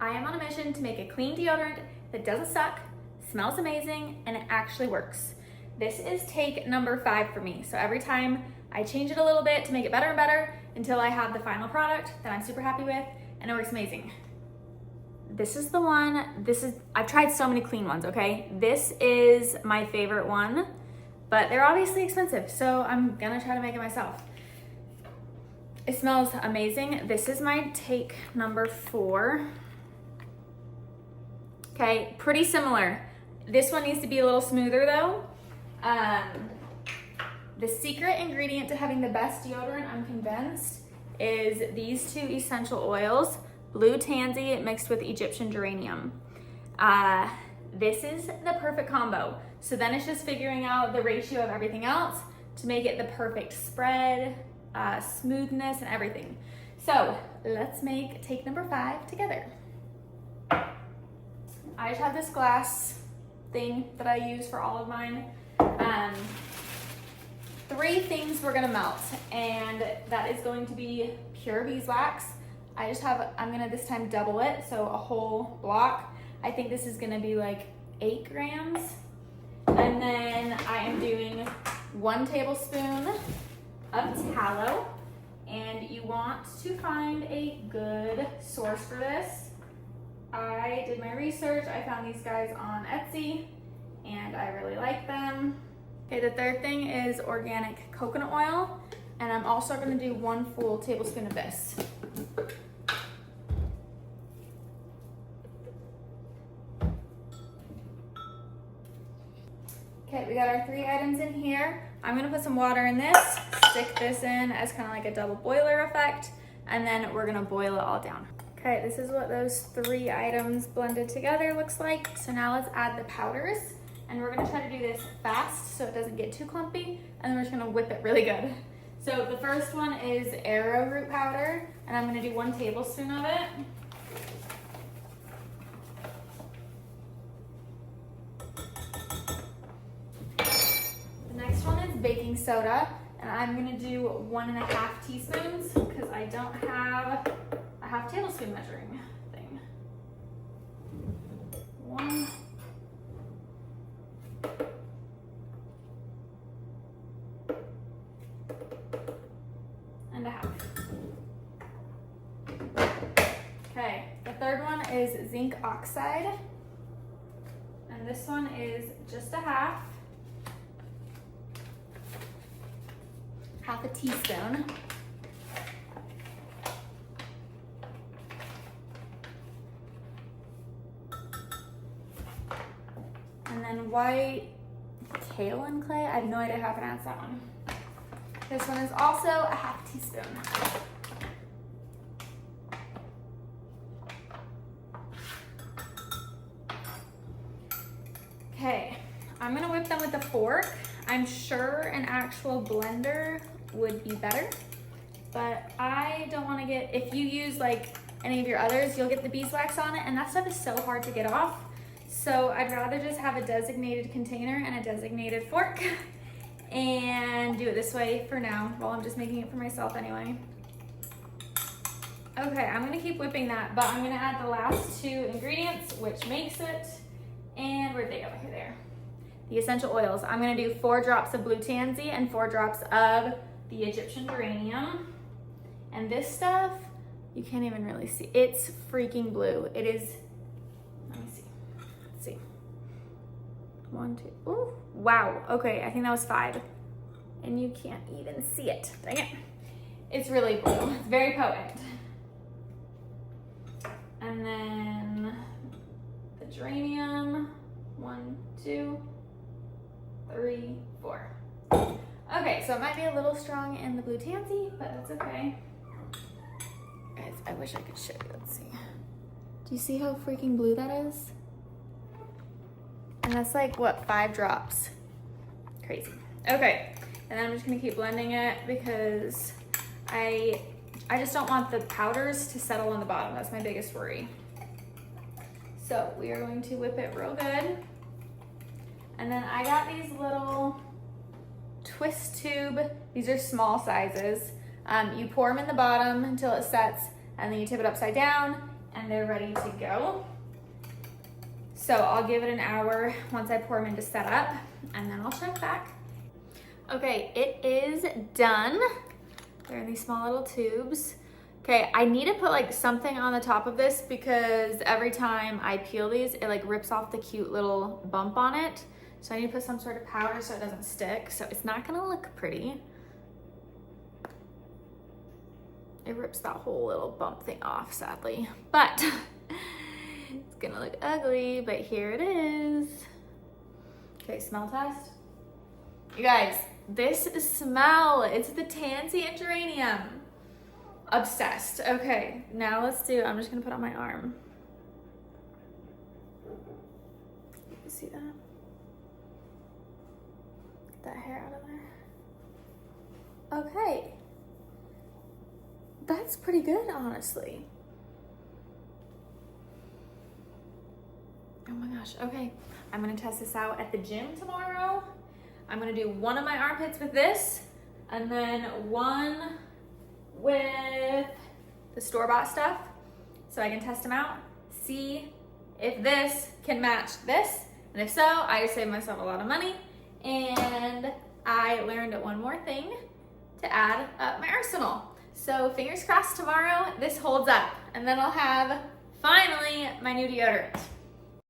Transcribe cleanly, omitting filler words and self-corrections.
I am on a mission to make a clean deodorant that doesn't suck, smells amazing, and it actually works. This is take number 5 for me. So every time I change it a little bit to make it better and better until I have the final product that I'm super happy with and it works amazing. This is the one, I've tried so many clean ones, okay? This is my favorite one, but they're obviously expensive, so I'm gonna try to make it myself. It smells amazing. This is my take number 4. Okay, pretty similar. This one needs to be a little smoother though. The secret ingredient to having the best deodorant, I'm convinced, is these 2 essential oils, blue tansy mixed with Egyptian geranium. This is the perfect combo. So then it's just figuring out the ratio of everything else to make it the perfect spread, smoothness, and everything. So let's make take number 5 together. I just have this glass thing that I use for all of mine. 3 things we're gonna melt, and that is going to be pure beeswax. I'm gonna this time double it, so a whole block. I think this is gonna be like 8 grams. And then I am doing 1 tablespoon of tallow, and you want to find a good source for this. I did my research, I found these guys on Etsy, and I really like them. Okay, the third thing is organic coconut oil, and I'm also gonna do 1 full tablespoon of this. Okay, we got our 3 items in here. I'm gonna put some water in this, stick this in as kind of like a double boiler effect, and then we're gonna boil it all down. Okay, this is what those 3 items blended together looks like. So now let's add the powders, and we're gonna try to do this fast so it doesn't get too clumpy, and then we're just gonna whip it really good. So the first one is arrowroot powder, and I'm gonna do 1 tablespoon of it. The next one is baking soda, and I'm gonna do 1.5 teaspoons because I don't have a half tablespoon measuring thing. 1. and a half. Okay, the third one is zinc oxide, and this one is just a half a teaspoon. And then white kaolin clay, I have no idea how to pronounce that one. This one is also a half teaspoon. Okay, I'm gonna whip them with a fork. I'm sure an actual blender would be better, but I don't wanna get, if you use like any of your others, you'll get the beeswax on it, and that stuff is so hard to get off. So I'd rather just have a designated container and a designated fork and do it this way for now while I'm just making it for myself anyway. Okay, I'm gonna keep whipping that, but I'm gonna add the last 2 ingredients, which makes it, and where'd they go? Here they are. The essential oils. I'm gonna do 4 drops of blue tansy and 4 drops of the Egyptian geranium. And this stuff, you can't even really see. It's freaking blue. It is, let me see. Let's see. 1, 2, ooh, wow. Okay, I think that was 5. And you can't even see it. Dang it. It's really blue. It's very potent. And then the geranium. 1, 2, 3, 4. Okay, so it might be a little strong in the blue tansy, but that's okay. Guys, I wish I could show you. Let's see. Do you see how freaking blue that is? And that's like, what, 5 drops? Crazy. Okay, and then I'm just gonna keep blending it because I just don't want the powders to settle on the bottom. That's my biggest worry. So we are going to whip it real good. And then I got these little twist tube. These are small sizes. You pour them in the bottom until it sets, and then you tip it upside down, and they're ready to go. So I'll give it an hour once I pour them into setup, and then I'll check back. Okay, it is done. They're in these small little tubes. Okay, I need to put like something on the top of this because every time I peel these, it like rips off the cute little bump on it. So I need to put some sort of powder so it doesn't stick. So it's not gonna look pretty. It rips that whole little bump thing off, sadly. But it's gonna look ugly, but here it is. Okay, smell test. You guys, this smell, it's the tansy and geranium. Obsessed. Okay, now let's do, I'm just gonna put on my arm. You see that? Get that hair out of there. Okay. That's pretty good, honestly. Oh my gosh, okay. I'm gonna test this out at the gym tomorrow. I'm gonna do one of my armpits with this, and then one with the store-bought stuff, so I can test them out, see if this can match this, and if so, I just saved myself a lot of money, and I learned one more thing to add up my arsenal. So fingers crossed tomorrow this holds up, and then I'll have finally my new deodorant.